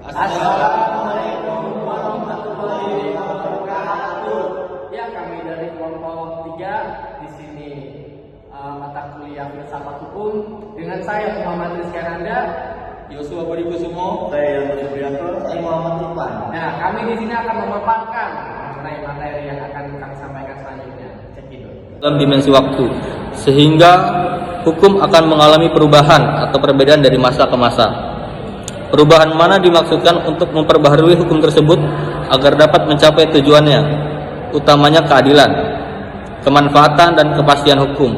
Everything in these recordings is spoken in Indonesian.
Assalamualaikum warahmatullahi wabarakatuh. Ya, kami dari kelompok 3 di sini mata kuliah filsafat hukum dengan saya Muhammad Rizky Ananda, Yosua Budi Kusumo, Saya Yusuf Prianto, saya Muhammad Iqbal. Nah, kami di sini akan memaparkan mengenai materi yang akan kami sampaikan selanjutnya. Cekidot. dalam dimensi waktu, sehingga hukum akan mengalami perubahan atau perbedaan dari masa ke masa. Perubahan mana dimaksudkan untuk memperbaharui hukum tersebut agar dapat mencapai tujuannya, utamanya keadilan, kemanfaatan, dan kepastian hukum.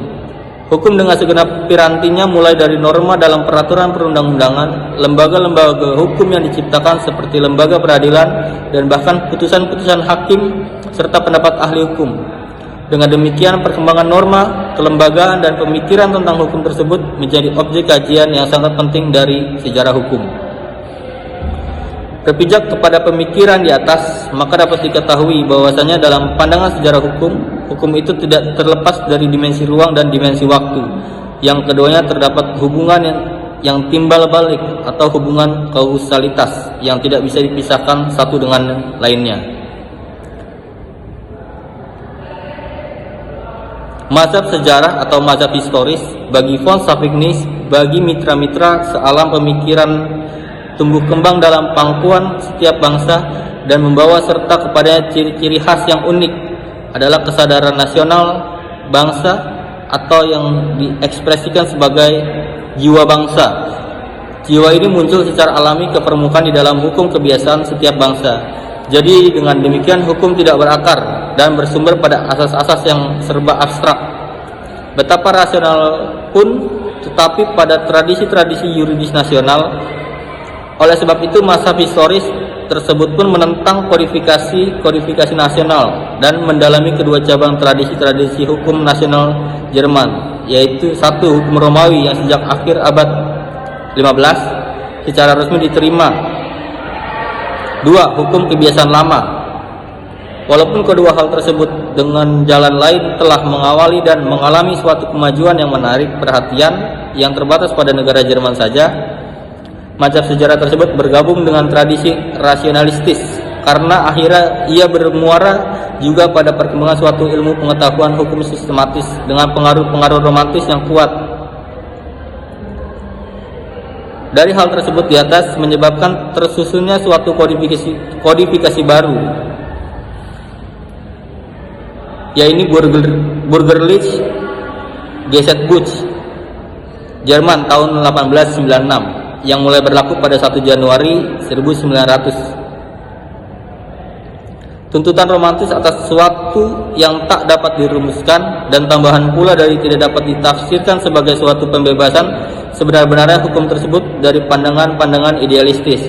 Hukum dengan segenap pirantinya mulai dari norma dalam peraturan perundang-undangan, lembaga-lembaga hukum yang diciptakan seperti lembaga peradilan, dan bahkan putusan-putusan hakim serta pendapat ahli hukum. Dengan demikian, perkembangan norma, kelembagaan, dan pemikiran tentang hukum tersebut menjadi objek kajian yang sangat penting dari sejarah hukum. Berpijak kepada pemikiran di atas, maka dapat diketahui bahwasanya dalam pandangan sejarah hukum, hukum itu tidak terlepas dari dimensi ruang dan dimensi waktu. Yang keduanya terdapat hubungan yang timbal balik atau hubungan kausalitas yang tidak bisa dipisahkan satu dengan lainnya. Mazhab sejarah atau mazhab historis bagi von Savigny, bagi mitra-mitra sealam pemikiran tumbuh kembang dalam pangkuan setiap bangsa dan membawa serta kepadanya ciri-ciri khas yang unik adalah kesadaran nasional bangsa atau yang diekspresikan sebagai jiwa bangsa. Jiwa ini muncul secara alami ke permukaan di dalam hukum kebiasaan setiap bangsa. Jadi dengan demikian hukum tidak berakar dan bersumber pada asas-asas yang serba abstrak. Betapa rasional pun, tetapi pada tradisi-tradisi yuridis nasional. Oleh sebab itu, mazhab historis tersebut pun menentang kodifikasi nasional dan mendalami kedua cabang tradisi-tradisi hukum nasional Jerman, yaitu satu, hukum Romawi yang sejak akhir abad 15 secara resmi diterima. Dua, hukum kebiasaan lama. Walaupun kedua hal tersebut dengan jalan lain telah mengawali dan mengalami suatu kemajuan yang menarik perhatian yang terbatas pada negara Jerman saja, mazhab sejarah tersebut bergabung dengan tradisi rasionalistis karena akhirnya ia bermuara juga pada perkembangan suatu ilmu pengetahuan hukum sistematis dengan pengaruh-pengaruh romantis yang kuat. Dari hal tersebut di atas menyebabkan tersusunnya suatu kodifikasi baru, yaitu Bürgerlich Gesetzbuch Jerman tahun 1896 yang mulai berlaku pada 1 Januari 1900. Tuntutan romantis atas sesuatu yang tak dapat dirumuskan dan tambahan pula dari tidak dapat ditafsirkan sebagai suatu pembebasan sebenar-benarnya hukum tersebut dari pandangan-pandangan idealistis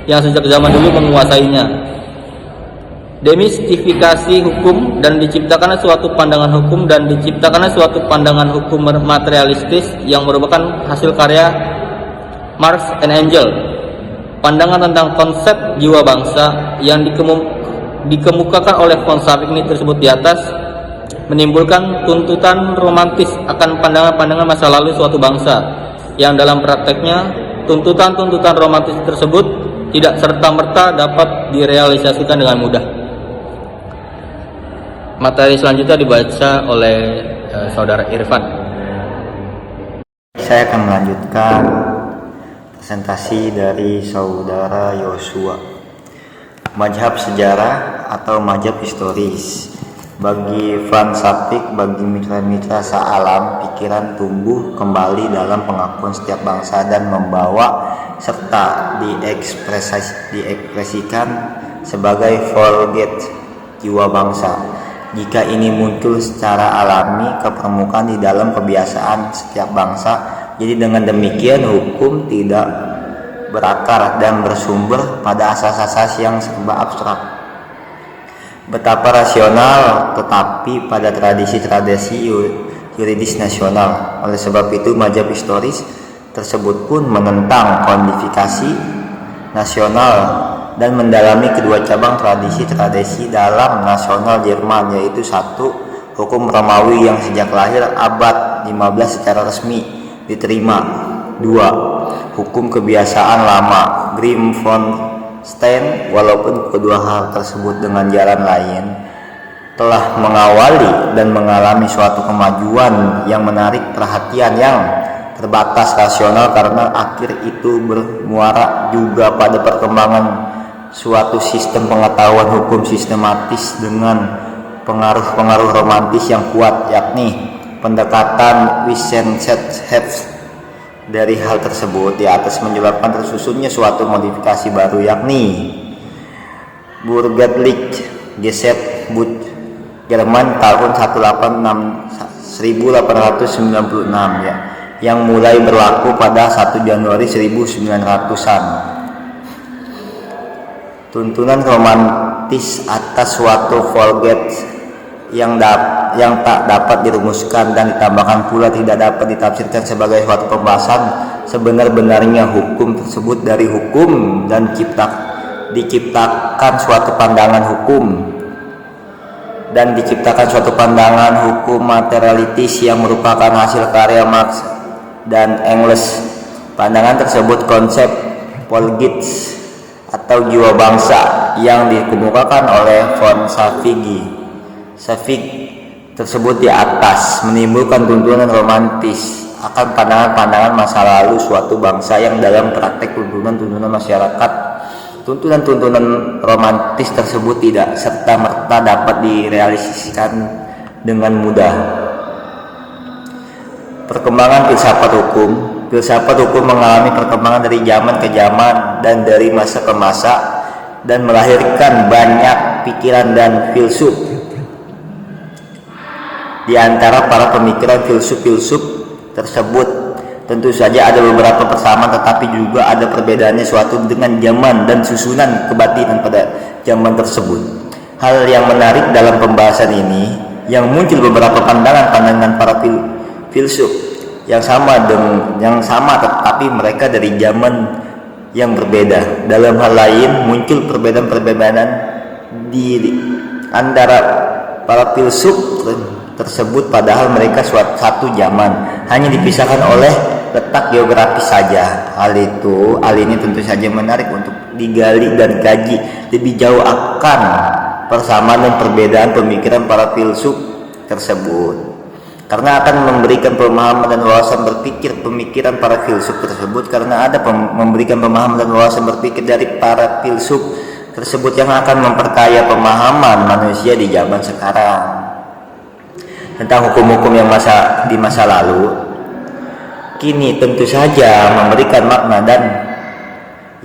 yang sejak zaman dulu menguasainya. Demistifikasi hukum dan diciptakannya suatu pandangan hukum dan diciptakannya suatu pandangan hukum materialistis yang merupakan hasil karya Marx and Engel. Pandangan tentang konsep jiwa bangsa yang dikemukakan oleh von Savigny tersebut di atas menimbulkan tuntutan romantis akan pandangan-pandangan masa lalu suatu bangsa, yang dalam prakteknya tuntutan-tuntutan romantis tersebut tidak serta-merta dapat direalisasikan dengan mudah. Materi selanjutnya dibaca oleh Saudara Irfan. Saya akan melanjutkan presentasi dari Saudara Yosua. Mazhab sejarah atau mazhab historis bagi Van Sapik, bagi mitra-mitra sealam pikiran tumbuh kembali dalam pengakuan setiap bangsa dan membawa serta diekspresikan sebagai Volksgeist, jiwa bangsa. Jika ini muncul secara alami ke permukaan di dalam kebiasaan setiap bangsa, jadi dengan demikian hukum tidak berakar dan bersumber pada asas-asas yang serba abstrak. Betapa rasional tetapi pada tradisi-tradisi yuridis nasional. Oleh sebab itu mazhab historis tersebut pun menentang kodifikasi nasional dan mendalami kedua cabang tradisi-tradisi dalam nasional Jerman, yaitu satu, hukum Romawi yang sejak lahir abad 15 secara resmi diterima. 2. Hukum kebiasaan lama Grimm von Stein, walaupun kedua hal tersebut dengan jalan lain, telah mengawali dan mengalami suatu kemajuan yang menarik perhatian yang terbatas rasional karena akhir itu bermuara juga pada perkembangan suatu sistem pengetahuan hukum sistematis dengan pengaruh-pengaruh romantis yang kuat, yakni pendekatan Wissenschaft. Dari hal tersebut di atas menyebabkan tersusunnya suatu modifikasi baru, yakni Bürgerliche Gesetzbuch Jerman tahun 1896 ya, yang mulai berlaku pada 1 Januari 1900-an. Tuntunan romantis atas suatu Volksrecht yang tak dapat dirumuskan dan ditambahkan pula tidak dapat ditafsirkan sebagai suatu pembahasan sebenar-benarnya hukum tersebut dari hukum dan diciptakan suatu pandangan hukum materialistis yang merupakan hasil karya Marx dan Engels. Pandangan tersebut konsep Volksrecht atau jiwa bangsa yang dikemukakan oleh von Savig tersebut di atas menimbulkan tuntunan romantis akan pandangan-pandangan masa lalu suatu bangsa yang dalam praktek tuntunan-tuntunan masyarakat. Tuntunan-tuntunan romantis tersebut tidak serta-merta dapat direalisasikan dengan mudah. Perkembangan filsafat hukum mengalami perkembangan dari zaman ke zaman dan dari masa ke masa dan melahirkan banyak pikiran dan filsuf. Di antara para pemikiran filsuf tersebut tentu saja ada beberapa persamaan, tetapi juga ada perbedaannya suatu dengan zaman dan susunan kebatinan pada zaman tersebut. Hal yang menarik dalam pembahasan ini yang muncul beberapa pandangan para filsuf yang sama tetapi mereka dari zaman yang berbeda. Dalam hal lain muncul perbedaan-perbedaan di antara para filsuf tersebut padahal mereka satu zaman, hanya dipisahkan oleh letak geografis saja. Hal ini tentu saja menarik untuk digali dan kaji lebih jauh akan persamaan dan perbedaan pemikiran para filsuf tersebut, karena akan memberikan pemahaman dan wawasan berpikir pemikiran para filsuf tersebut, memberikan pemahaman dan wawasan berpikir dari para filsuf tersebut yang akan memperkaya pemahaman manusia di zaman sekarang tentang hukum-hukum yang di masa lalu. Kini tentu saja memberikan makna dan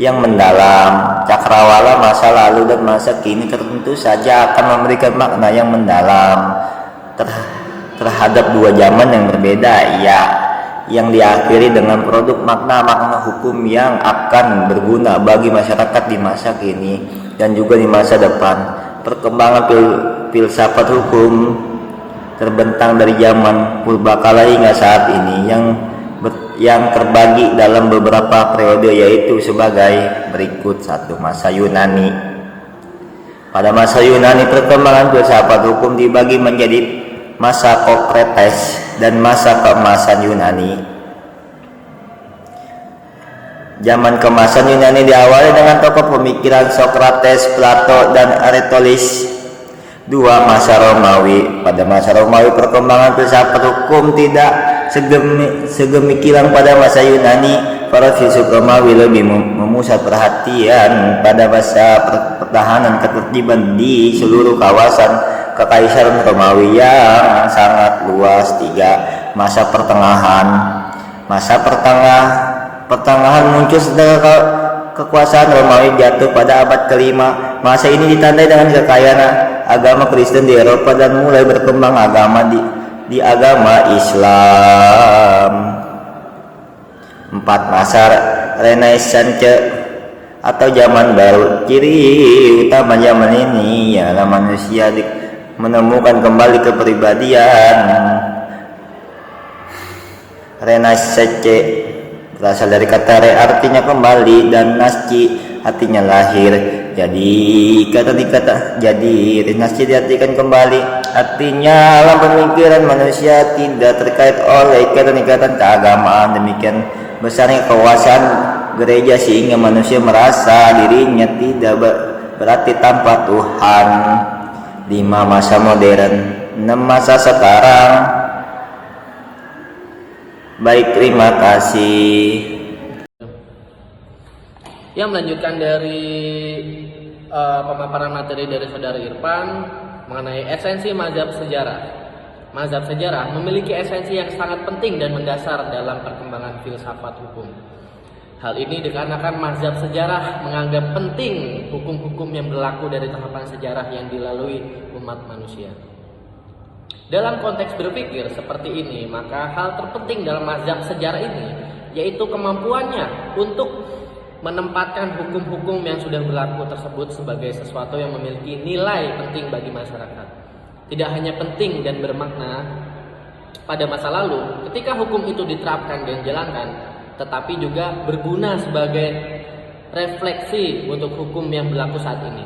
yang mendalam. Cakrawala masa lalu dan masa kini tentu saja akan memberikan makna yang mendalam terhadap dua zaman yang berbeda, yang diakhiri dengan produk makna-makna hukum yang akan berguna bagi masyarakat di masa kini dan juga di masa depan. Perkembangan filsafat hukum terbentang dari zaman purbakala hingga saat ini yang terbagi dalam beberapa periode, yaitu sebagai berikut. 1. Masa Yunani. Pada masa Yunani, perkembangan filsafat hukum dibagi menjadi masa Sokrates dan masa keemasan Yunani. Zaman keemasan Yunani diawali dengan tokoh pemikiran Sokrates, Plato, dan Aristoteles. 2. Masa Romawi. Pada masa Romawi, perkembangan filsafat hukum tidak segemikiran pada masa Yunani. Para filsuf Romawi lebih memusat perhatian pada masa pertahanan ketertiban di seluruh kawasan Kekaisaran Romawi yang sangat luas. 3. Masa pertengahan. Masa pertengahan muncul setelah kekuasaan Romawi jatuh pada abad ke-5. Masa ini ditandai dengan kekayaan agama Kristen di Eropa dan mulai berkembang agama di agama Islam. 4. Masa Renaissance atau zaman baru. Ciri utama zaman ini ialah manusia menemukan kembali kepribadian. Renaissance berasal dari kata re artinya kembali dan nasci artinya lahir. Jadi Renaissance diartikan kembali artinya alam pemikiran manusia tidak terkait oleh ikatan keagamaan. Demikian besarnya kekuasaan gereja sehingga manusia merasa dirinya tidak berarti tanpa Tuhan. 5. Masa modern. 6. Masa sekarang. Baik, terima kasih. Yang melanjutkan dari pemaparan materi dari Saudara Irfan mengenai esensi mazhab sejarah. Mazhab sejarah memiliki esensi yang sangat penting dan mendasar dalam perkembangan filsafat hukum. Hal ini dikarenakan mazhab sejarah menganggap penting hukum-hukum yang berlaku dari tahapan sejarah yang dilalui umat manusia. Dalam konteks berpikir seperti ini, maka hal terpenting dalam mazhab sejarah ini yaitu kemampuannya untuk menempatkan hukum-hukum yang sudah berlaku tersebut sebagai sesuatu yang memiliki nilai penting bagi masyarakat. Tidak hanya penting dan bermakna pada masa lalu ketika hukum itu diterapkan dan dijalankan, tetapi juga berguna sebagai refleksi untuk hukum yang berlaku saat ini,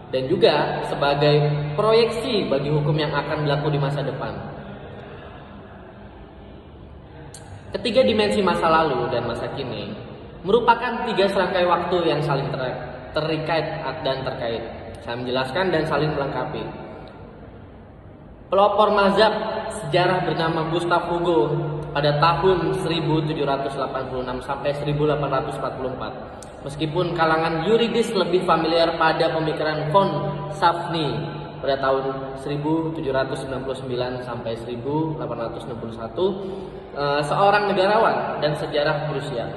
dan juga sebagai proyeksi bagi hukum yang akan berlaku di masa depan. Ketiga dimensi masa lalu dan masa kini merupakan 3 serangkai waktu yang saling terikat dan terkait. Saya menjelaskan dan saling melengkapi. Pelopor mazhab sejarah bernama Gustav Hugo pada tahun 1786 sampai 1844. Meskipun kalangan yuridis lebih familiar pada pemikiran von Safny pada tahun 1799 sampai 1861, seorang negarawan dan sejarah Prusia.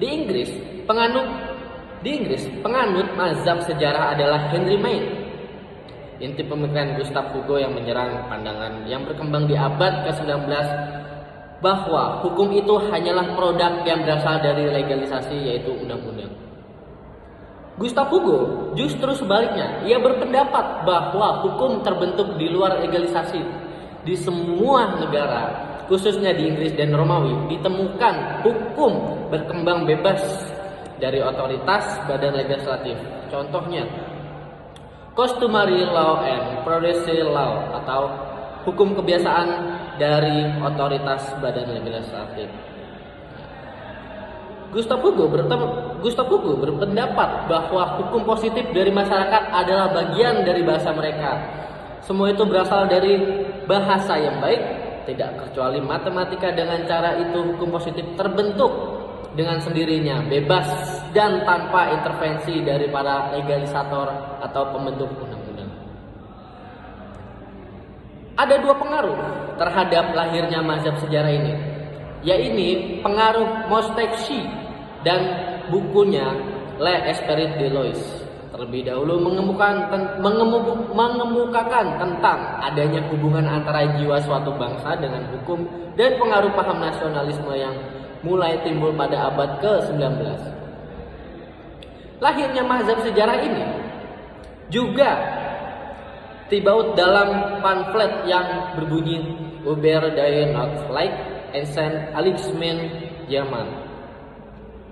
Di Inggris, penganut mazhab sejarah adalah Henry Maine. Inti pemikiran Gustav Hugo yang menyerang pandangan yang berkembang di abad ke-19 bahwa hukum itu hanyalah produk yang berasal dari legalisasi, yaitu undang-undang. Gustav Hugo justru sebaliknya, ia berpendapat bahwa hukum terbentuk di luar legalisasi. Di semua negara, khususnya di Inggris dan Romawi, ditemukan hukum berkembang bebas dari otoritas badan legislatif. Contohnya, customary law and progressive law atau hukum kebiasaan dari otoritas badan legislatif. Gustav Hugo berpendapat bahwa hukum positif dari masyarakat adalah bagian dari bahasa mereka. Semua itu berasal dari bahasa yang baik, tidak kecuali matematika. Dengan cara itu hukum positif terbentuk dengan sendirinya, bebas dan tanpa intervensi dari para legalisator atau pembentuk undang-undang. Ada 2 pengaruh terhadap lahirnya mazhab sejarah ini, yaitu pengaruh Montesquieu dan bukunya L'Esprit de Lois. Terlebih dahulu mengemukakan tentang adanya hubungan antara jiwa suatu bangsa dengan hukum dan pengaruh paham nasionalisme yang mulai timbul pada abad ke-19. Lahirnya mazhab sejarah ini juga tibaut dalam pamflet yang berbunyi Über die Nordlicht Ancient Alignment Jerman.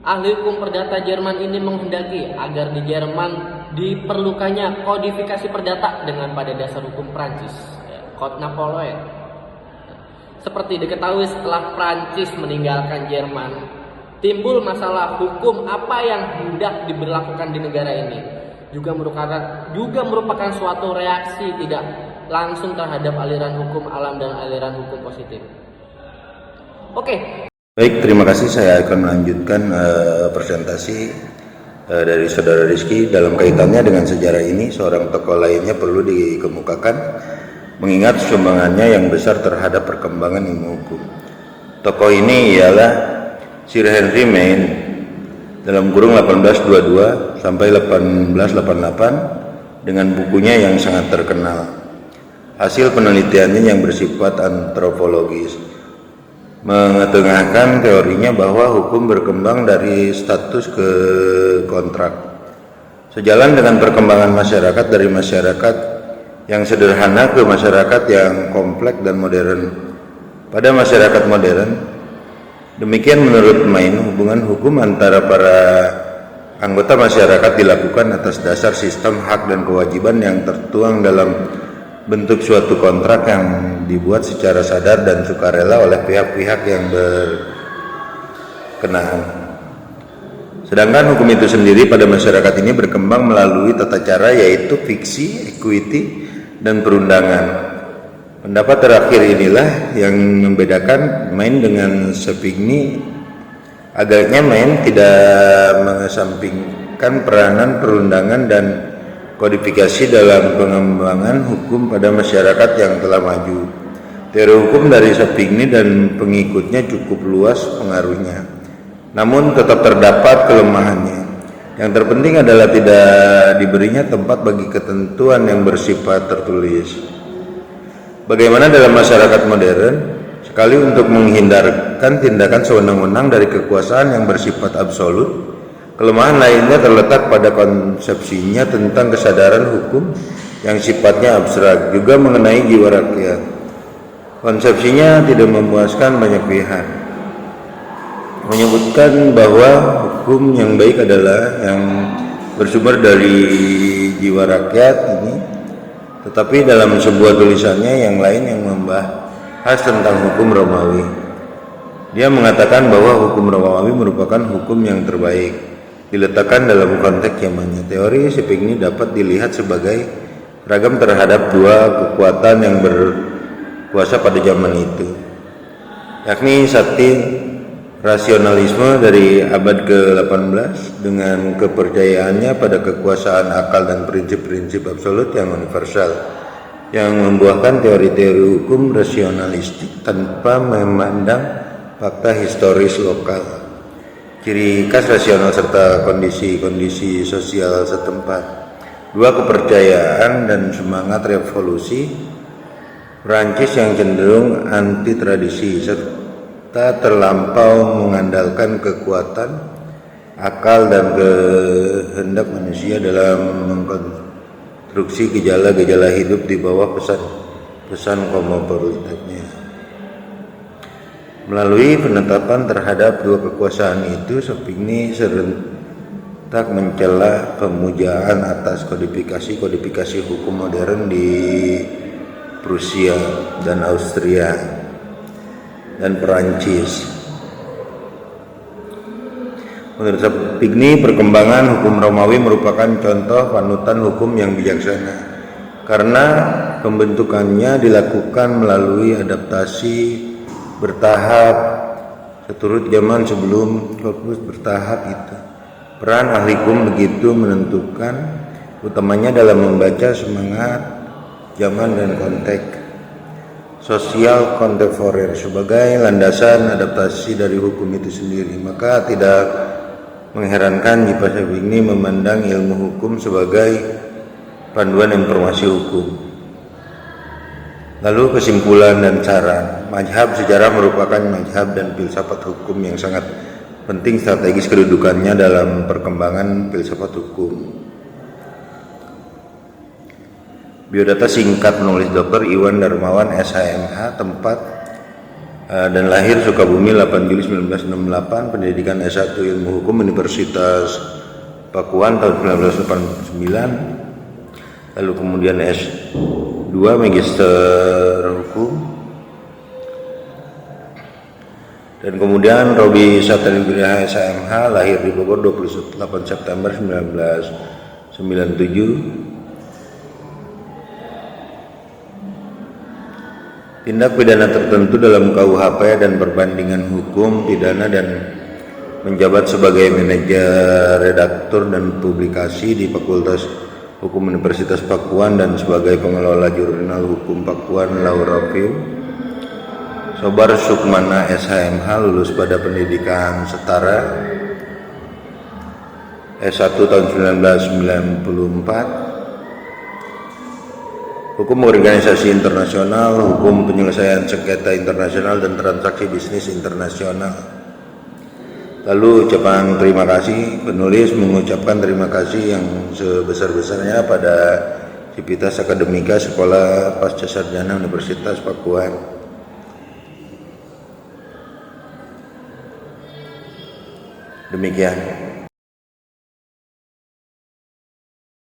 Ahli hukum perdata Jerman ini menghendaki agar di Jerman diperlukannya kodifikasi perdata dengan pada dasar hukum Prancis, Code Napoleon. Seperti diketahui, setelah Prancis meninggalkan Jerman, timbul masalah hukum apa yang hendak diberlakukan di negara ini. Juga merupakan suatu reaksi tidak langsung terhadap aliran hukum alam dan aliran hukum positif. Oke. Baik, terima kasih. Saya akan melanjutkan presentasi dari Saudara Rizky. Dalam kaitannya dengan sejarah ini, seorang tokoh lainnya perlu dikemukakan mengingat sumbangannya yang besar terhadap perkembangan ilmu hukum. Tokoh ini ialah Sir Henry Maine dalam kurung 1822 sampai 1888 dengan bukunya yang sangat terkenal. Hasil penelitiannya yang bersifat antropologis mengetengahkan teorinya bahwa hukum berkembang dari status ke kontrak. Sejalan dengan perkembangan masyarakat dari masyarakat yang sederhana ke masyarakat yang kompleks dan modern. Pada masyarakat modern, demikian menurut Maine, hubungan hukum antara para anggota masyarakat dilakukan atas dasar sistem hak dan kewajiban yang tertuang dalam bentuk suatu kontrak yang dibuat secara sadar dan sukarela oleh pihak-pihak yang berkenaan. Sedangkan hukum itu sendiri pada masyarakat ini berkembang melalui tata cara yaitu fiksi, equity, dan perundangan. Pendapat terakhir inilah yang membedakan Main dengan Savigny. Agaknya Main tidak mengesampingkan peranan perundangan dan kodifikasi dalam pengembangan hukum pada masyarakat yang telah maju. Teori hukum dari Savigny dan pengikutnya cukup luas pengaruhnya, namun tetap terdapat kelemahannya. Yang terpenting adalah tidak diberinya tempat bagi ketentuan yang bersifat tertulis. Bagaimana dalam masyarakat modern, sekali untuk menghindarkan tindakan sewenang-wenang dari kekuasaan yang bersifat absolut, kelemahan lainnya terletak pada konsepsinya tentang kesadaran hukum yang sifatnya abstrak, juga mengenai jiwa rakyat. Konsepsinya tidak memuaskan banyak pihak, menyebutkan bahwa hukum yang baik adalah yang bersumber dari jiwa rakyat ini. Tetapi dalam sebuah tulisannya yang lain yang membahas tentang hukum Romawi, dia mengatakan bahwa hukum Romawi merupakan hukum yang terbaik diletakkan dalam konteks zamannya. Teori Savigny dapat dilihat sebagai ragam terhadap dua kekuatan yang berkuasa pada zaman itu, yakni sati rasionalisme dari abad ke-18 dengan kepercayaannya pada kekuasaan akal dan prinsip-prinsip absolut yang universal, yang membuahkan teori-teori hukum rasionalistik tanpa memandang fakta historis lokal, ciri khas rasional serta kondisi-kondisi sosial setempat. Dua kepercayaan dan semangat revolusi Prancis yang cenderung anti tradisi serta terlampau mengandalkan kekuatan akal dan kehendak manusia dalam mengkonstruksi gejala-gejala hidup di bawah pesan-pesan kosmopolitannya. Melalui penetapan terhadap dua kekuasaan itu, Savigny serentak mencela pemujaan atas kodifikasi hukum modern di Prusia dan Austria dan Perancis. Menurut Savigny, perkembangan hukum Romawi merupakan contoh panutan hukum yang bijaksana karena pembentukannya dilakukan melalui adaptasi bertahap seturut zaman sebelum korpus bertahap itu. Peran ahli hukum begitu menentukan, utamanya dalam membaca semangat zaman dan konteks sosial kontemporer sebagai landasan adaptasi dari hukum itu sendiri. Maka tidak mengherankan jika Savigny memandang ilmu hukum sebagai panduan informasi hukum. Lalu kesimpulan dan saran. Mazhab sejarah merupakan mazhab dan filsafat hukum yang sangat penting strategis kedudukannya dalam perkembangan filsafat hukum. Biodata singkat penulis Dr. Iwan Darmawan SHMH, tempat dan lahir Sukabumi 8 Juli 1968, pendidikan S1 Ilmu Hukum Universitas Pakuan tahun 1989, lalu kemudian S2 Magister Hukum, dan kemudian Robi Satria SHMH, lahir di Bogor 28 September 1997. Tindak pidana tertentu dalam KUHP dan perbandingan hukum pidana dan menjabat sebagai manajer redaktur dan publikasi di Fakultas Hukum Universitas Pakuan dan sebagai pengelola jurnal hukum Pakuan Law Review. Sobar Sukmana SHMH lulus pada pendidikan setara S1 tahun 1994. Hukum organisasi internasional, hukum penyelesaian sengketa internasional dan transaksi bisnis internasional. Lalu ucapan terima kasih, penulis mengucapkan terima kasih yang sebesar-besarnya pada Civitas Akademika Sekolah Pascasarjana Universitas Pakuan. Demikian.